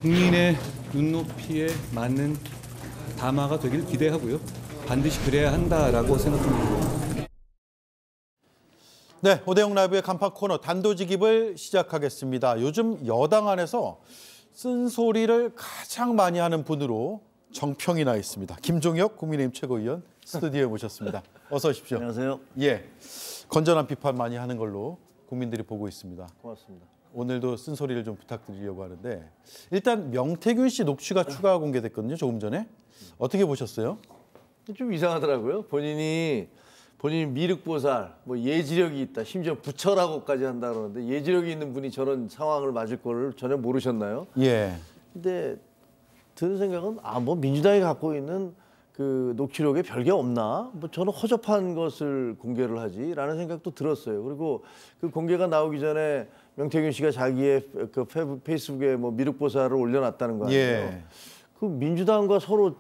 국민의 눈높이에 맞는 담화가 되길 기대하고요. 반드시 그래야 한다라고 생각합니다. 네, 오대영 라이브의 간판 코너 단도직입을 시작하겠습니다. 요즘 여당 안에서 쓴소리를 가장 많이 하는 분으로 정평이 나 있습니다. 김종혁 국민의힘 최고위원 스튜디오에 모셨습니다. 어서 오십시오. 안녕하세요. 예, 건전한 비판 많이 하는 걸로 국민들이 보고 있습니다. 고맙습니다. 오늘도 쓴소리를 좀 부탁드리려고 하는데, 일단 명태균 씨 녹취가 추가 공개됐거든요. 조금 전에. 어떻게 보셨어요? 좀 이상하더라고요. 본인이 미륵보살, 뭐 예지력이 있다, 심지어 부처라고까지 한다 그러는데 예지력이 있는 분이 저런 상황을 맞을 거를 전혀 모르셨나요? 예. 근데 드는 생각은 뭐 민주당이 갖고 있는 그 녹취록에 별게 없나? 뭐 저는 허접한 것을 공개를 하지라는 생각도 들었어요. 그리고 그 공개가 나오기 전에 명태균 씨가 자기의 그 페이스북에 뭐 미륵보살을 올려놨다는 거 아니에요? 예. 그 민주당과 서로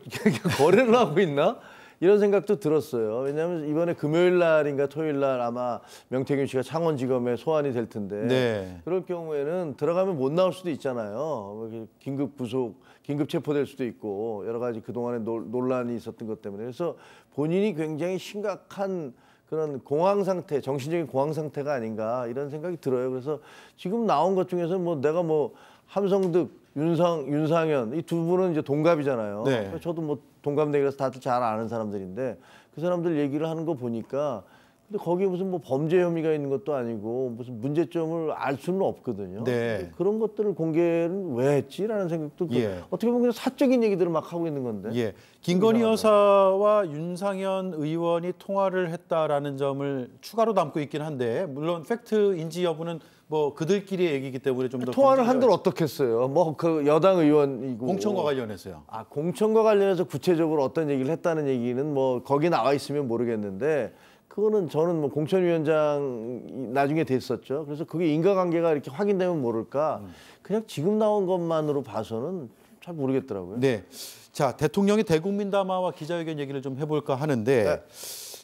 거래를 하고 있나? 이런 생각도 들었어요. 왜냐하면 이번에 금요일 날인가 토요일 날 아마 명태균 씨가 창원지검에 소환이 될 텐데 네. 그럴 경우에는 들어가면 못 나올 수도 있잖아요. 긴급 구속, 긴급 체포될 수도 있고 여러 가지 그동안에 논란이 있었던 것 때문에. 그래서 본인이 굉장히 심각한 그런 공황 상태, 정신적인 공황 상태가 아닌가 이런 생각이 들어요. 그래서 지금 나온 것 중에서 뭐 내가 뭐 함성득, 윤상현 이 두 분은 이제 동갑이잖아요. 네. 저도 뭐 동갑내기라서 다들 잘 아는 사람들인데 그 사람들 얘기를 하는 거 보니까 근데 거기에 무슨 뭐 범죄 혐의가 있는 것도 아니고 무슨 문제점을 알 수는 없거든요. 네. 그런 것들을 공개는 왜 했지라는 생각도 예. 어떻게 보면 그냥 사적인 얘기들을 막 하고 있는 건데. 예, 김건희 여사와 윤상현 의원이 통화를 했다라는 점을 추가로 담고 있긴 한데 물론 팩트인지 여부는 뭐 그들끼리의 얘기이기 때문에 좀 더 통화를 한들 어떻겠어요? 뭐 그 여당 의원이고 공천과 관련해서요. 공천과 관련해서 구체적으로 어떤 얘기를 했다는 얘기는 뭐 거기 나와 있으면 모르겠는데 그거는 저는 뭐 공천위원장 나중에 됐었죠. 그래서 그게 인과관계가 이렇게 확인되면 모를까. 그냥 지금 나온 것만으로 봐서는 잘 모르겠더라고요. 네, 자 대통령이 대국민 담화와 기자회견 얘기를 좀 해볼까 하는데 네.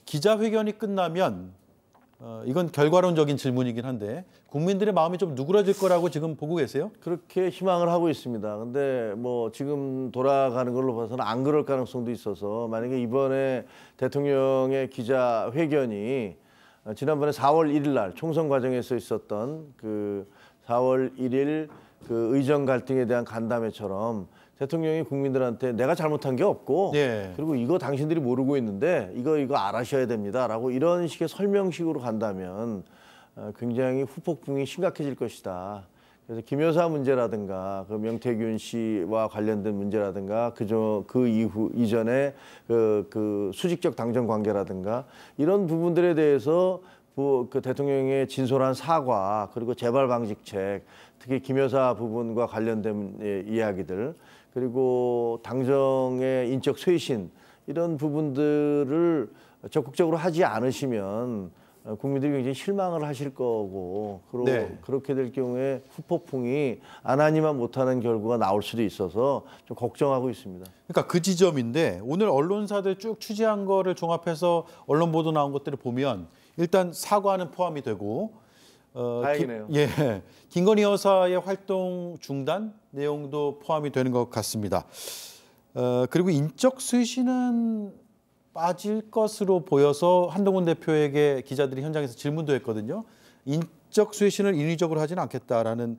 기자회견이 끝나면 이건 결과론적인 질문이긴 한데 국민들의 마음이 좀 누그러질 거라고 지금 보고 계세요? 그렇게 희망을 하고 있습니다. 근데 뭐 지금 돌아가는 걸로 봐서는 안 그럴 가능성도 있어서 만약에 이번에 대통령의 기자회견이 지난번에 4월 1일 날 총선 과정에서 있었던 그 4월 1일 그 의정 갈등에 대한 간담회처럼 대통령이 국민들한테 내가 잘못한 게 없고 예. 그리고 이거 당신들이 모르고 있는데 이거 알아셔야 됩니다라고 이런 식의 설명식으로 간다면 굉장히 후폭풍이 심각해질 것이다. 그래서 김 여사 문제라든가 그 명태균 씨와 관련된 문제라든가 그 이후 이전에 그 수직적 당정 관계라든가 이런 부분들에 대해서 그 대통령의 진솔한 사과 그리고 재발 방지책 특히 김 여사 부분과 관련된 이야기들 그리고 당정의 인적 쇄신 이런 부분들을 적극적으로 하지 않으시면 국민들이 굉장히 실망을 하실 거고 네. 그렇게 될 경우에 후폭풍이 안 하니만 못하는 결과가 나올 수도 있어서 좀 걱정하고 있습니다. 그러니까 그 지점인데 오늘 언론사들 쭉 취재한 거를 종합해서 언론 보도 나온 것들을 보면 일단 사과는 포함이 되고 다행이네요. 김건희 여사의 활동 중단 내용도 포함이 되는 것 같습니다. 그리고 인적 쇄신은 빠질 것으로 보여서 한동훈 대표에게 기자들이 현장에서 질문도 했거든요. 인적 쇄신을 인위적으로 하지는 않겠다라는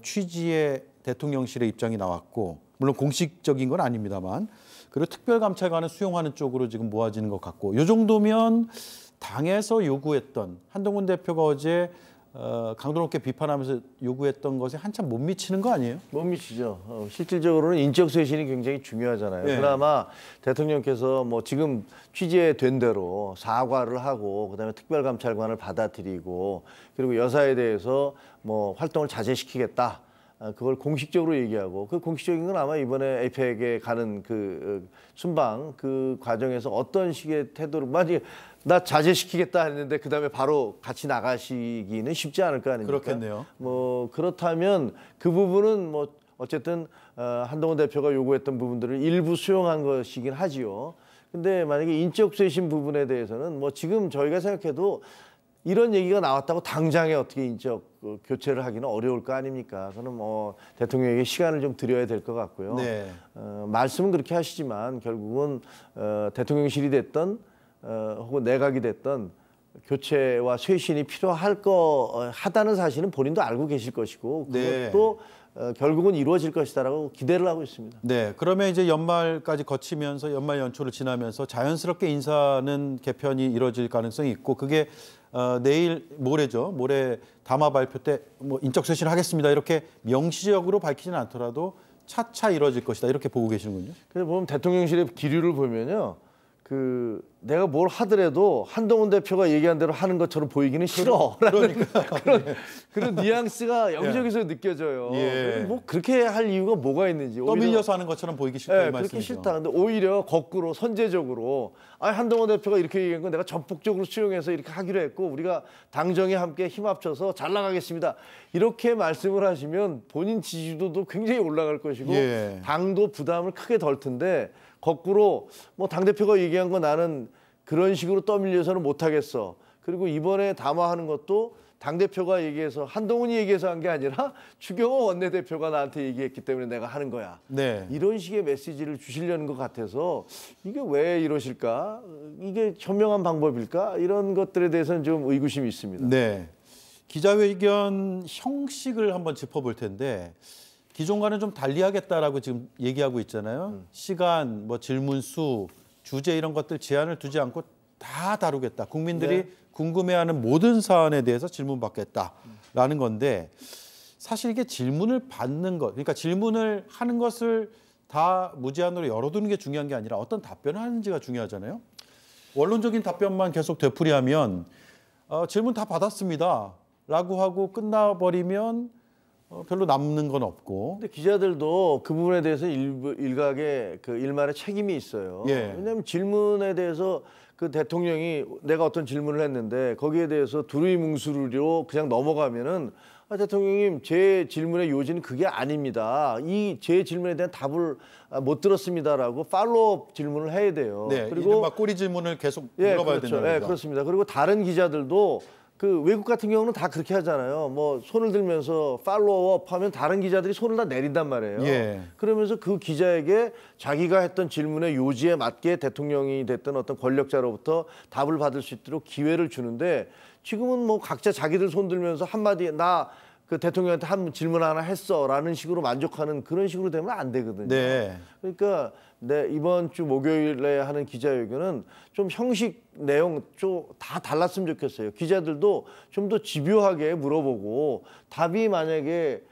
취지의 대통령실의 입장이 나왔고 물론 공식적인 건 아닙니다만 그리고 특별감찰관을 수용하는 쪽으로 지금 모아지는 것 같고 이 정도면 당에서 요구했던 한동훈 대표가 어제 강도 높게 비판하면서 요구했던 것에 한참 못 미치는 거 아니에요? 못 미치죠. 실질적으로는 인적 쇄신이 굉장히 중요하잖아요. 네. 그나마 대통령께서 뭐 지금 취재된 대로 사과를 하고 그다음에 특별감찰관을 받아들이고 그리고 여사에 대해서 뭐 활동을 자제시키겠다. 그걸 공식적으로 얘기하고 그 공식적인 건 아마 이번에 에이펙에 가는 그 순방 그 과정에서 어떤 식의 태도를 만약에 나 자제시키겠다 했는데 그다음에 바로 같이 나가시기는 쉽지 않을 거 아닙니까? 그렇겠네요. 뭐 그렇다면 그 부분은 뭐 어쨌든 한동훈 대표가 요구했던 부분들을 일부 수용한 것이긴 하지요. 근데 만약에 인적 쇄신 부분에 대해서는 뭐 지금 저희가 생각해도 이런 얘기가 나왔다고 당장에 어떻게 인적 교체를 하기는 어려울 거 아닙니까? 그럼 뭐 대통령에게 시간을 좀 드려야 될 것 같고요. 네. 말씀은 그렇게 하시지만 결국은 대통령실이 됐던 혹은 내각이 됐던 교체와 쇄신이 하다는 사실은 본인도 알고 계실 것이고 네. 그것도 결국은 이루어질 것이다라고 기대를 하고 있습니다. 네, 그러면 이제 연말까지 거치면서 연말 연초를 지나면서 자연스럽게 인사는 개편이 이루어질 가능성이 있고 그게 내일 모레죠. 모레 담화 발표 때 뭐 인적 쇄신을 하겠습니다. 이렇게 명시적으로 밝히지는 않더라도 차차 이루어질 것이다. 이렇게 보고 계시는군요. 그래서 보면 대통령실의 기류를 보면요. 내가 뭘 하더라도 한동훈 대표가 얘기한 대로 하는 것처럼 보이기는 싫어. 그러니까. 그런 뉘앙스가 여기저기서 느껴져요. 예. 뭐 그렇게 할 이유가 뭐가 있는지. 떠밀려서 하는 것처럼 보이기 싫다. 이 그렇게 말씀이죠. 싫다. 근데 오히려 거꾸로 선제적으로 한동훈 대표가 이렇게 얘기한 건 내가 전폭적으로 수용해서 이렇게 하기로 했고 우리가 당정에 함께 힘 합쳐서 잘 나가겠습니다. 이렇게 말씀을 하시면 본인 지지도도 굉장히 올라갈 것이고 예. 당도 부담을 크게 덜 텐데 거꾸로 뭐 당대표가 얘기한 거 나는 그런 식으로 떠밀려서는 못하겠어. 그리고 이번에 담화하는 것도 당대표가 얘기해서 한동훈이 얘기해서 한 게 아니라 추경호 원내대표가 나한테 얘기했기 때문에 내가 하는 거야. 네. 이런 식의 메시지를 주시려는 것 같아서 이게 왜 이러실까? 이게 현명한 방법일까? 이런 것들에 대해서는 좀 의구심이 있습니다. 네. 기자회견 형식을 한번 짚어볼 텐데 기존과는 좀 달리하겠다라고 지금 얘기하고 있잖아요. 시간, 뭐 질문 수, 주제 이런 것들 제한을 두지 않고 다 다루겠다. 국민들이 네. 궁금해하는 모든 사안에 대해서 질문받겠다라는 건데 사실 이게 질문을 받는 것, 그러니까 질문을 하는 것을 다 무제한으로 열어두는 게 중요한 게 아니라 어떤 답변을 하는지가 중요하잖아요. 원론적인 답변만 계속 되풀이하면 질문 다 받았습니다라고 하고 끝나버리면 별로 남는 건 없고. 근데 기자들도 그 부분에 대해서 일각의 일말의 책임이 있어요. 예. 왜냐하면 질문에 대해서 그 대통령이 내가 어떤 질문을 했는데 거기에 대해서 두루뭉술로 그냥 넘어가면은 대통령님 제 질문의 요지는 그게 아닙니다. 제 질문에 대한 답을 못 들었습니다라고 팔로업 질문을 해야 돼요. 네, 그리고 막 꼬리 질문을 계속 물어봐야 그렇죠. 된다는 거죠. 그렇습니다. 그리고 다른 기자들도 외국 같은 경우는 다 그렇게 하잖아요. 뭐 손을 들면서 팔로우업 하면 다른 기자들이 손을 다 내린단 말이에요. 예. 그러면서 그 기자에게 자기가 했던 질문의 요지에 맞게 대통령이 됐던 어떤 권력자로부터 답을 받을 수 있도록 기회를 주는데 지금은 뭐 각자 자기들 손 들면서 한마디 나 그 대통령한테 한 질문 하나 했어라는 식으로 만족하는 그런 식으로 되면 안 되거든요. 네. 그러니까 이번 주 목요일에 하는 기자회견은 좀 형식 내용 좀 다 달랐으면 좋겠어요. 기자들도 좀 더 집요하게 물어보고 답이 만약에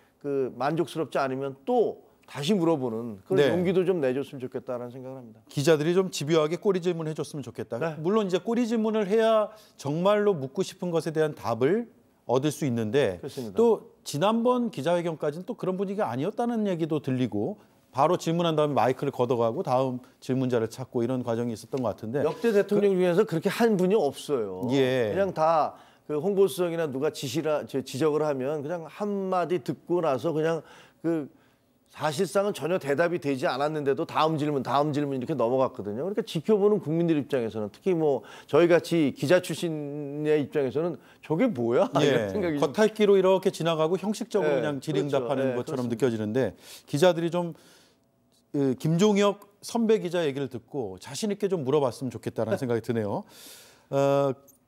만족스럽지 않으면 또 다시 물어보는 그런 네. 용기도 좀 내줬으면 좋겠다라는 생각을 합니다. 기자들이 좀 집요하게 꼬리 질문 해줬으면 좋겠다. 네. 물론 이제 꼬리 질문을 해야 정말로 묻고 싶은 것에 대한 답을 얻을 수 있는데 그렇습니다. 또 지난번 기자회견까지는 또 그런 분위기가 아니었다는 얘기도 들리고 바로 질문한 다음에 마이크를 걷어가고 다음 질문자를 찾고 이런 과정이 있었던 것 같은데 역대 대통령 중에서 그렇게 한 분이 없어요. 예. 그냥 다 홍보수석이나 누가 지적을 하면 그냥 한마디 듣고 나서 그냥 사실상은 전혀 대답이 되지 않았는데도 다음 질문 이렇게 넘어갔거든요. 그러니까 지켜보는 국민들 입장에서는 특히 뭐 저희 같이 기자 출신의 입장에서는 저게 뭐야? 이런 생각이 겉핥기로 이렇게 지나가고 형식적으로 네, 그냥 질의응답하는 그렇죠. 것처럼 그렇습니다. 느껴지는데 기자들이 좀 김종혁 선배 기자 얘기를 듣고 자신 있게 좀 물어봤으면 좋겠다는 생각이 드네요.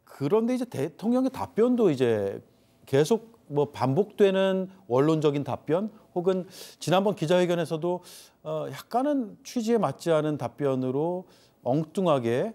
그런데 이제 대통령의 답변도 이제 계속 뭐 반복되는 원론적인 답변 혹은 지난번 기자회견에서도 약간은 취지에 맞지 않은 답변으로 엉뚱하게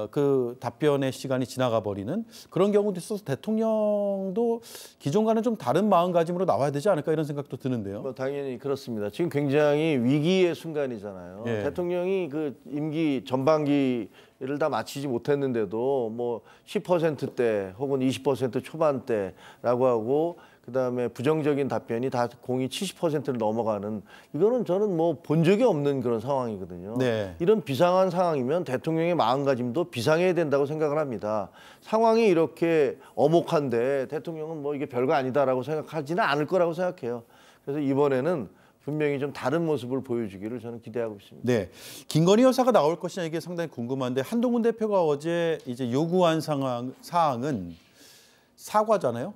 그 답변의 시간이 지나가 버리는 그런 경우도 있어서 대통령도 기존과는 좀 다른 마음가짐으로 나와야 되지 않을까 이런 생각도 드는데요. 뭐 당연히 그렇습니다. 지금 굉장히 위기의 순간이잖아요. 예. 대통령이 임기 전반기를 다 마치지 못했는데도 뭐 10%대 혹은 20% 초반대라고 하고 그다음에 부정적인 답변이 다 공이 70%를 넘어가는 이거는 저는 뭐 본 적이 없는 그런 상황이거든요. 네. 이런 비상한 상황이면 대통령의 마음가짐도 비상해야 된다고 생각을 합니다. 상황이 이렇게 엄혹한데 대통령은 뭐 이게 별거 아니다라고 생각하지는 않을 거라고 생각해요. 그래서 이번에는 분명히 좀 다른 모습을 보여주기를 저는 기대하고 있습니다. 네, 김건희 여사가 나올 것이냐 이게 상당히 궁금한데 한동훈 대표가 어제 이제 요구한 사항은 사과잖아요.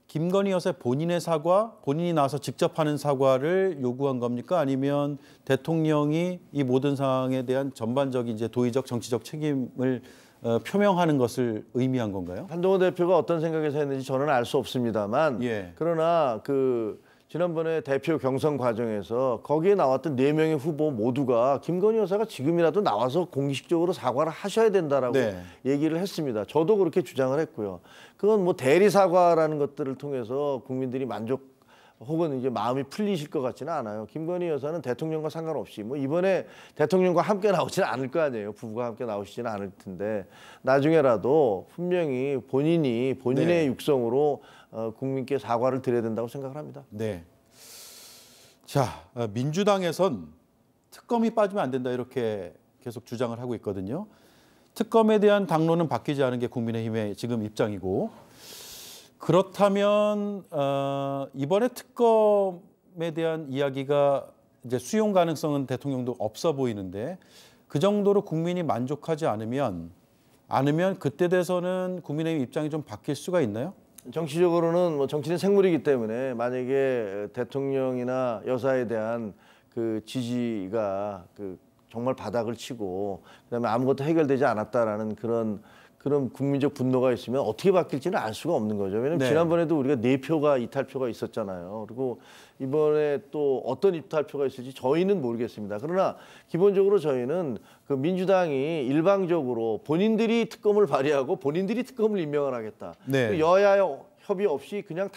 김건희 여사의 본인의 사과, 본인이 나와서 직접 하는 사과를 요구한 겁니까? 아니면 대통령이 이 모든 상황에 대한 전반적인 이제 도의적 정치적 책임을 표명하는 것을 의미한 건가요? 한동훈 대표가 어떤 생각에서 했는지 저는 알 수 없습니다만 예. 그러나 지난번에 대표 경선 과정에서 거기에 나왔던 4명의 후보 모두가 김건희 여사가 지금이라도 나와서 공식적으로 사과를 하셔야 된다라고 네. 얘기를 했습니다. 저도 그렇게 주장을 했고요. 그건 뭐 대리 사과라는 것들을 통해서 국민들이 만족 혹은 이제 마음이 풀리실 것 같지는 않아요. 김건희 여사는 대통령과 상관없이 뭐 이번에 대통령과 함께 나오지는 않을 거 아니에요. 부부가 함께 나오시지는 않을 텐데 나중에라도 분명히 본인의 네. 육성으로 국민께 사과를 드려야 된다고 생각을 합니다. 네. 자, 민주당에선 특검이 빠지면 안 된다 이렇게 계속 주장을 하고 있거든요. 특검에 대한 당론은 바뀌지 않은 게 국민의힘의 지금 입장이고 그렇다면 이번에 특검에 대한 이야기가 이제 수용 가능성은 대통령도 없어 보이는데 그 정도로 국민이 만족하지 않으면 그때 돼서는 국민의힘 입장이 좀 바뀔 수가 있나요? 정치적으로는 뭐 정치는 생물이기 때문에 만약에 대통령이나 여사에 대한 그 지지가 정말 바닥을 치고 그다음에 아무것도 해결되지 않았다라는 그런 국민적 분노가 있으면 어떻게 바뀔지는 알 수가 없는 거죠. 왜냐하면 네. 지난번에도 우리가 4표가 이탈표가 있었잖아요. 그리고 이번에 또 어떤 이탈표가 있을지 저희는 모르겠습니다. 그러나 기본적으로 저희는 그 민주당이 일방적으로 본인들이 특검을 발의하고 본인들이 특검을 임명을 하겠다. 네. 여야의 협의 없이 그냥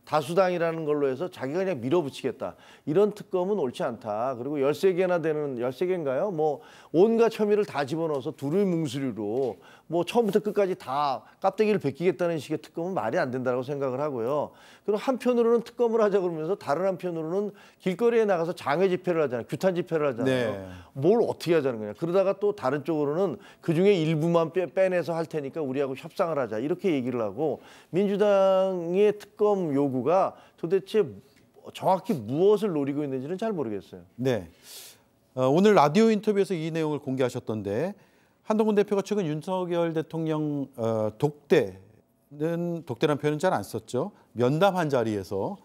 다수당이라는 걸로 해서 자기가 그냥 밀어붙이겠다. 이런 특검은 옳지 않다. 그리고 13개나 되는 13개인가요? 뭐 온갖 혐의를 다 집어넣어서 두루뭉술로 뭐 처음부터 끝까지 다 깝대기를 벗기겠다는 식의 특검은 말이 안 된다고 생각을 하고요. 그리고 한편으로는 특검을 하자 그러면서 다른 한편으로는 길거리에 나가서 장외 집회를 하잖아요. 규탄 집회를 하잖아요. 네. 뭘 어떻게 하자는 거냐. 그러다가 또 다른 쪽으로는 그중에 일부만 빼내서 할 테니까 우리하고 협상을 하자. 이렇게 얘기를 하고 민주당의 특검 요구가 도대체 정확히 무엇을 노리고 있는지는 잘 모르겠어요. 네. 오늘 라디오 인터뷰에서 이 내용을 공개하셨던데 한동훈 대표가 최근 윤석열 대통령 독대라는 표현은 잘 안 썼죠. 면담한 자리에서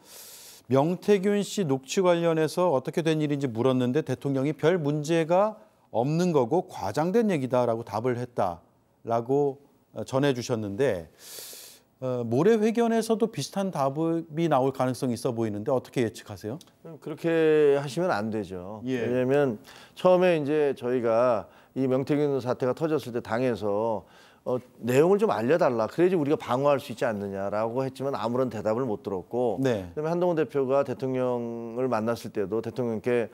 명태균 씨 녹취 관련해서 어떻게 된 일인지 물었는데 대통령이 별 문제가 없는 거고 과장된 얘기다라고 답을 했다라고 전해주셨는데 모레 회견에서도 비슷한 답이 나올 가능성이 있어 보이는데 어떻게 예측하세요? 그렇게 하시면 안 되죠. 예. 왜냐하면 처음에 이제 저희가 이 명태균 사태가 터졌을 때 당에서 내용을 좀 알려달라. 그래야지 우리가 방어할 수 있지 않느냐라고 했지만 아무런 대답을 못 들었고 네. 그다음에 한동훈 대표가 대통령을 만났을 때도 대통령께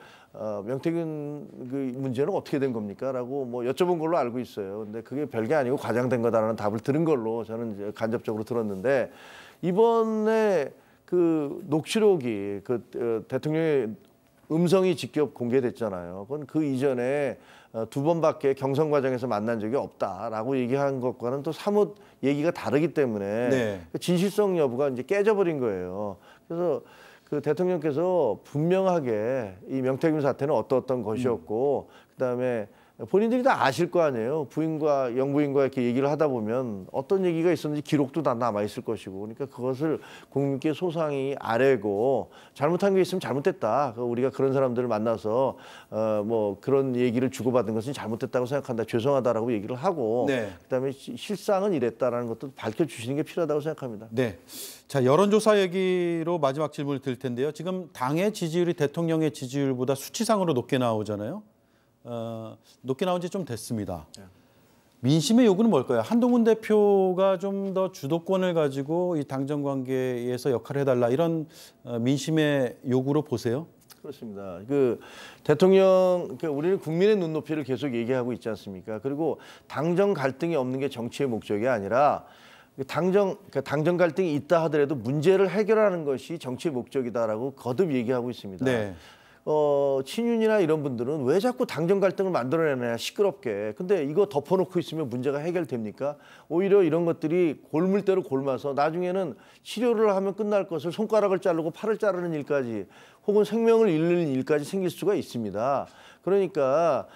명태균 그 문제는 어떻게 된 겁니까? 라고 뭐 여쭤본 걸로 알고 있어요. 근데 그게 별게 아니고 과장된 거다라는 답을 들은 걸로 저는 이제 간접적으로 들었는데 이번에 그 녹취록이 대통령의 음성이 직접 공개됐잖아요. 그건 그 이전에 2번밖에 경선 과정에서 만난 적이 없다라고 얘기한 것과는 또 사뭇 얘기가 다르기 때문에 네. 진실성 여부가 이제 깨져버린 거예요. 그래서 그 대통령께서 분명하게 이 명태균 사태는 어떤 것이었고 그다음에 본인들이 다 아실 거 아니에요. 부인과 영부인과 이렇게 얘기를 하다 보면 어떤 얘기가 있었는지 기록도 다 남아 있을 것이고, 그러니까 그것을 국민께 소상히 아뢰고 잘못한 게 있으면 잘못됐다. 우리가 그런 사람들을 만나서 뭐 그런 얘기를 주고받은 것은 잘못됐다고 생각한다. 죄송하다라고 얘기를 하고, 네. 그다음에 실상은 이랬다라는 것도 밝혀주시는 게 필요하다고 생각합니다. 네. 자, 여론조사 얘기로 마지막 질문을 드릴 텐데요. 지금 당의 지지율이 대통령의 지지율보다 수치상으로 높게 나오잖아요. 높게 나온 지 좀 됐습니다. 민심의 요구는 뭘까요? 한동훈 대표가 좀 더 주도권을 가지고 이 당정 관계에서 역할을 해달라 이런 민심의 요구로 보세요? 그렇습니다. 그 대통령, 우리는 국민의 눈높이를 계속 얘기하고 있지 않습니까? 그리고 당정 갈등이 없는 게 정치의 목적이 아니라 당정 갈등이 있다 하더라도 문제를 해결하는 것이 정치의 목적이다라고 거듭 얘기하고 있습니다. 네. 친윤이나 이런 분들은 왜 자꾸 당정 갈등을 만들어내냐 시끄럽게. 근데 이거 덮어놓고 있으면 문제가 해결됩니까? 오히려 이런 것들이 골물대로 골마서 나중에는 치료를 하면 끝날 것을 손가락을 자르고 팔을 자르는 일까지 혹은 생명을 잃는 일까지 생길 수가 있습니다. 그러니까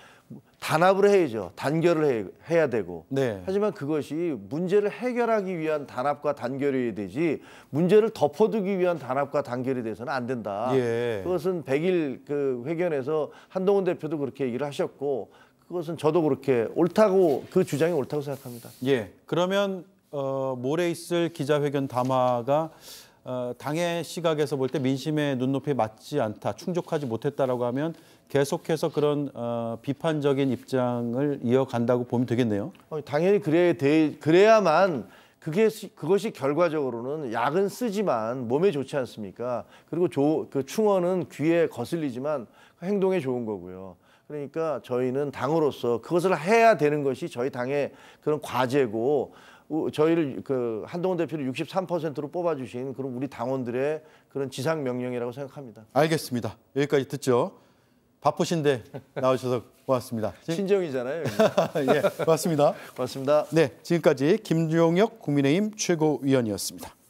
단합을 해야죠. 단결을 해야 되고. 네. 하지만 그것이 문제를 해결하기 위한 단합과 단결이 되지 문제를 덮어두기 위한 단합과 단결이 돼서는 안 된다. 예. 그것은 100일 그 회견에서 한동훈 대표도 그렇게 얘기를 하셨고 그것은 저도 그렇게 옳다고 그 주장이 옳다고 생각합니다. 예. 그러면 모레 있을 기자회견 담화가 당의 시각에서 볼 때 민심의 눈높이에 맞지 않다, 충족하지 못했다라고 하면 계속해서 그런 비판적인 입장을 이어간다고 보면 되겠네요. 당연히 그래야만 그것이 결과적으로는 약은 쓰지만 몸에 좋지 않습니까? 그리고 그 충언은 귀에 거슬리지만 행동에 좋은 거고요. 그러니까 저희는 당으로서 그것을 해야 되는 것이 저희 당의 그런 과제고 저희를 그 한동훈 대표를 63%로 뽑아주신 그런 우리 당원들의 그런 지상 명령이라고 생각합니다. 알겠습니다. 여기까지 듣죠. 바쁘신데 나오셔서 고맙습니다. 친정이잖아요. 예, 고맙습니다. 고맙습니다. 네, 지금까지 김종혁 국민의힘 최고위원이었습니다.